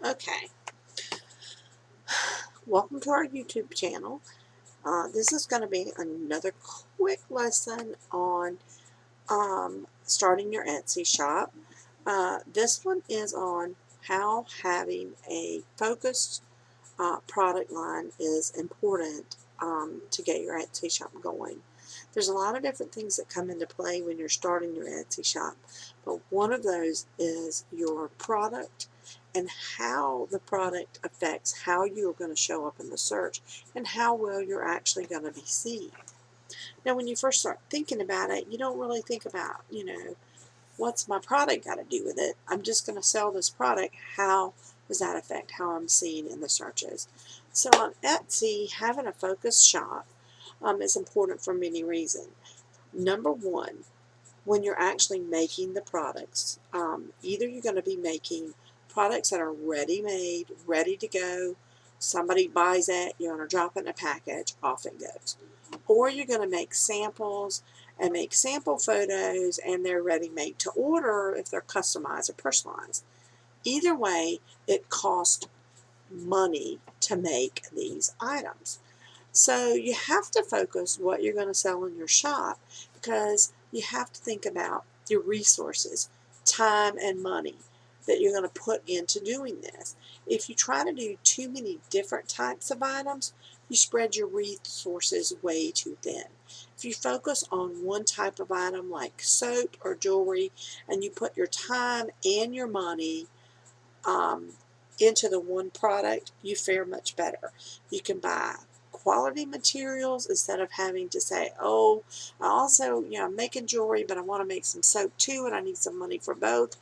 Okay, welcome to our YouTube channel. This is going to be another quick lesson on starting your Etsy shop. This one is on how having a focused product line is important to get your Etsy shop going. There's a lot of different things that come into play when you're starting your Etsy shop, but one of those is your product and how the product affects how you're going to show up in the search and how well you're actually going to be seen. Now, when you first start thinking about it, you don't really think about, what's my product got to do with it? I'm just going to sell this product. How does that affect how I'm seen in the searches? So on Etsy, having a focused shop is important for many reasons. Number one, when you're actually making the products, either you're going to be making products that are ready-made, ready to go. Somebody buys it, you're going to drop it in a package, off it goes. Or you're going to make samples and make sample photos, and they're ready-made to order if they're customized or personalized. Either way, it costs money to make these items. So you have to focus what you're going to sell in your shop, because you have to think about your resources, time and money that you're going to put into doing this. If you try to do too many different types of items, you spread your resources way too thin. If you focus on one type of item like soap or jewelry, and you put your time and your money into the one product, you fare much better. You can buy quality materials instead of having to say, oh, I also, I'm making jewelry, but I want to make some soap too, and I need some money for both.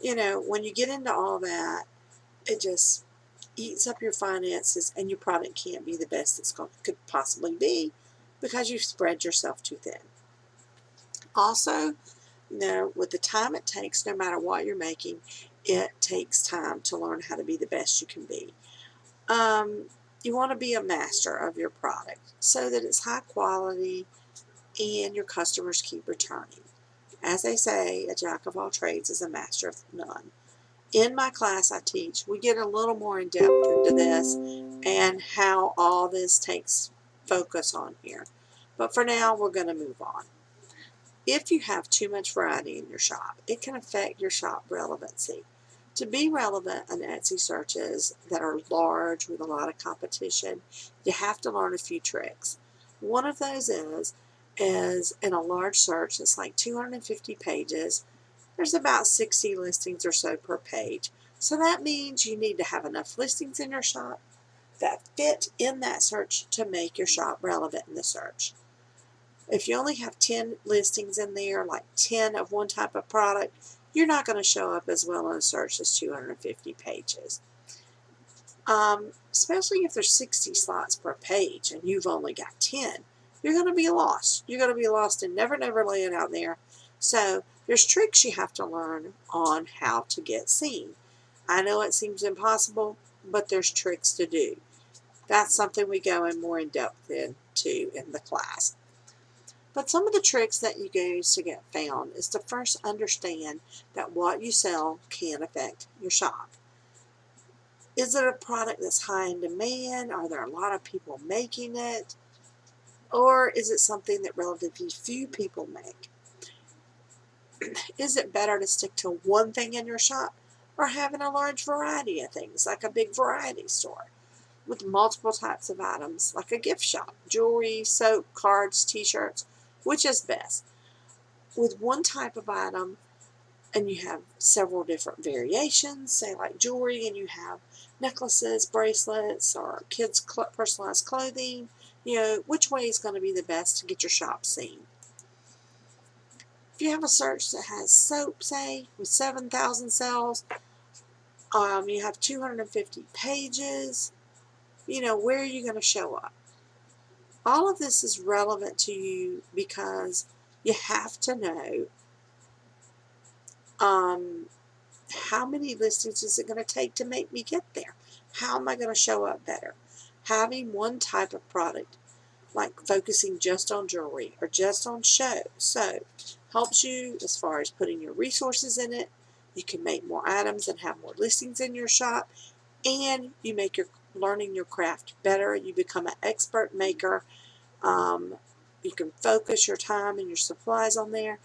When you get into all that, it just eats up your finances, and your product can't be the best could possibly be, because you've spread yourself too thin. Also, with the time it takes, no matter what you're making, it takes time to learn how to be the best you can be. You want to be a master of your product so that it's high quality and your customers keep returning. As they say, a jack of all trades is a master of none. In my class I teach, we get a little more in depth into this and how all this takes focus on here. But for now, we're going to move on. If you have too much variety in your shop, it can affect your shop relevancy. To be relevant in Etsy searches that are large with a lot of competition, you have to learn a few tricks. One of those is in a large search that's like 250 pages, there's about 60 listings or so per page. So that means you need to have enough listings in your shop that fit in that search to make your shop relevant in the search. If you only have 10 listings in there, like 10 of one type of product, you're not going to show up as well in a search as 250 pages. Especially if there's 60 slots per page and you've only got 10, you're going to be lost. You're going to be lost in Never Never Land out there. So there's tricks you have to learn on how to get seen. I know it seems impossible, but there's tricks to do. That's something we go in more in depth into in the class. But some of the tricks that you use to get found is to first understand that what you sell can affect your shop. Is it a product that's high in demand? Are there a lot of people making it? Or is it something that relatively few people make? Is it better to stick to one thing in your shop, or having a large variety of things, like a big variety store with multiple types of items, like a gift shop, jewelry, soap, cards, t-shirts? Which is best? With one type of item, and you have several different variations, say like jewelry, and you have necklaces, bracelets, or kids' personalized clothing, which way is going to be the best to get your shop seen? If you have a search that has soap, say, with 7,000 cells, you have 250 pages, where are you going to show up? All of this is relevant to you because you have to know how many listings is it going to take to make me get there? How am I going to show up better? Having one type of product, like focusing just on jewelry or just on soap, helps you as far as putting your resources in it, You can make more items and have more listings in your shop, and you make your learning your craft better. You become an expert maker. You can focus your time and your supplies on there.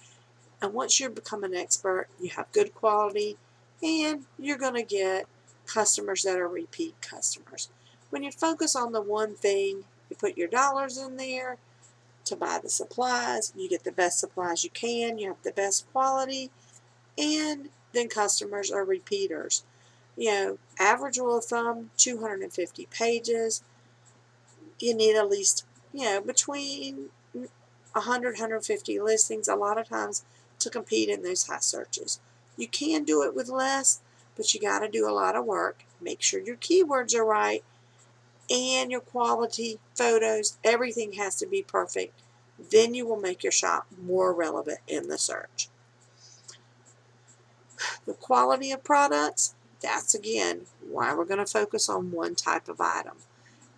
And once you become an expert, you have good quality, and you're going to get customers that are repeat customers. When you focus on the one thing, you put your dollars in there to buy the supplies, you get the best supplies you can, you have the best quality, and then customers are repeaters. Average rule of thumb, 250 pages. You need at least, between 100, 150 listings a lot of times to compete in those high searches. You can do it with less, but you got to do a lot of work. Make sure your keywords are right and your quality, photos, everything has to be perfect. Then you will make your shop more relevant in the search. The quality of products, that's again why we're going to focus on one type of item.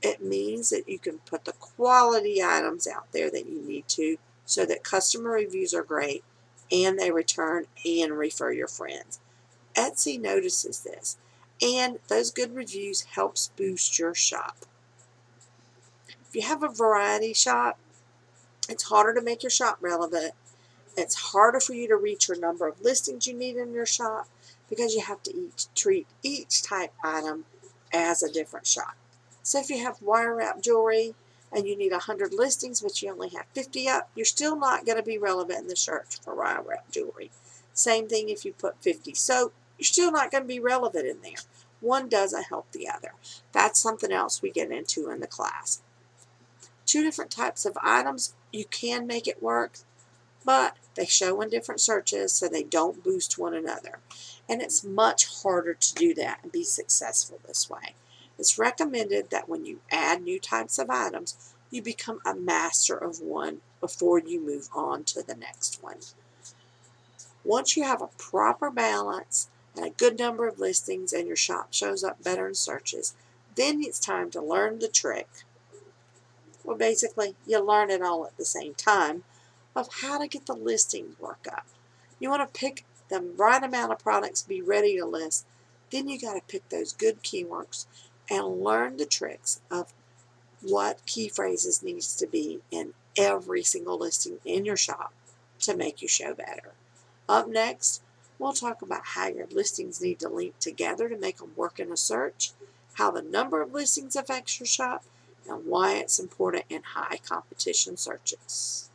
It means that you can put the quality items out there that you need to, so that customer reviews are great and they return and refer your friends. Etsy notices this, and those good reviews helps boost your shop. If you have a variety shop, it's harder to make your shop relevant. It's harder for you to reach your number of listings you need in your shop because you have to treat each type item as a different shop. So if you have wire wrap jewelry and you need 100 listings but you only have 50 up, you're still not going to be relevant in the search for wire wrap jewelry. Same thing if you put 50 soap, you're still not going to be relevant in there. One doesn't help the other. That's something else we get into in the class. Two different types of items, you can make it work, but they show in different searches so they don't boost one another. And it's much harder to do that and be successful this way. It's recommended that when you add new types of items, you become a master of one before you move on to the next one. Once you have a proper balance and a good number of listings and your shop shows up better in searches, then it's time to learn the trick. Well, basically, you learn it all at the same time of how to get the listings work up. You want to pick the right amount of products, be ready to list. Then you got to pick those good keywords and learn the tricks of what key phrases needs to be in every single listing in your shop to make you show better. Up next, we'll talk about how your listings need to link together to make them work in a search, how the number of listings affects your shop, and why it's important in high competition searches.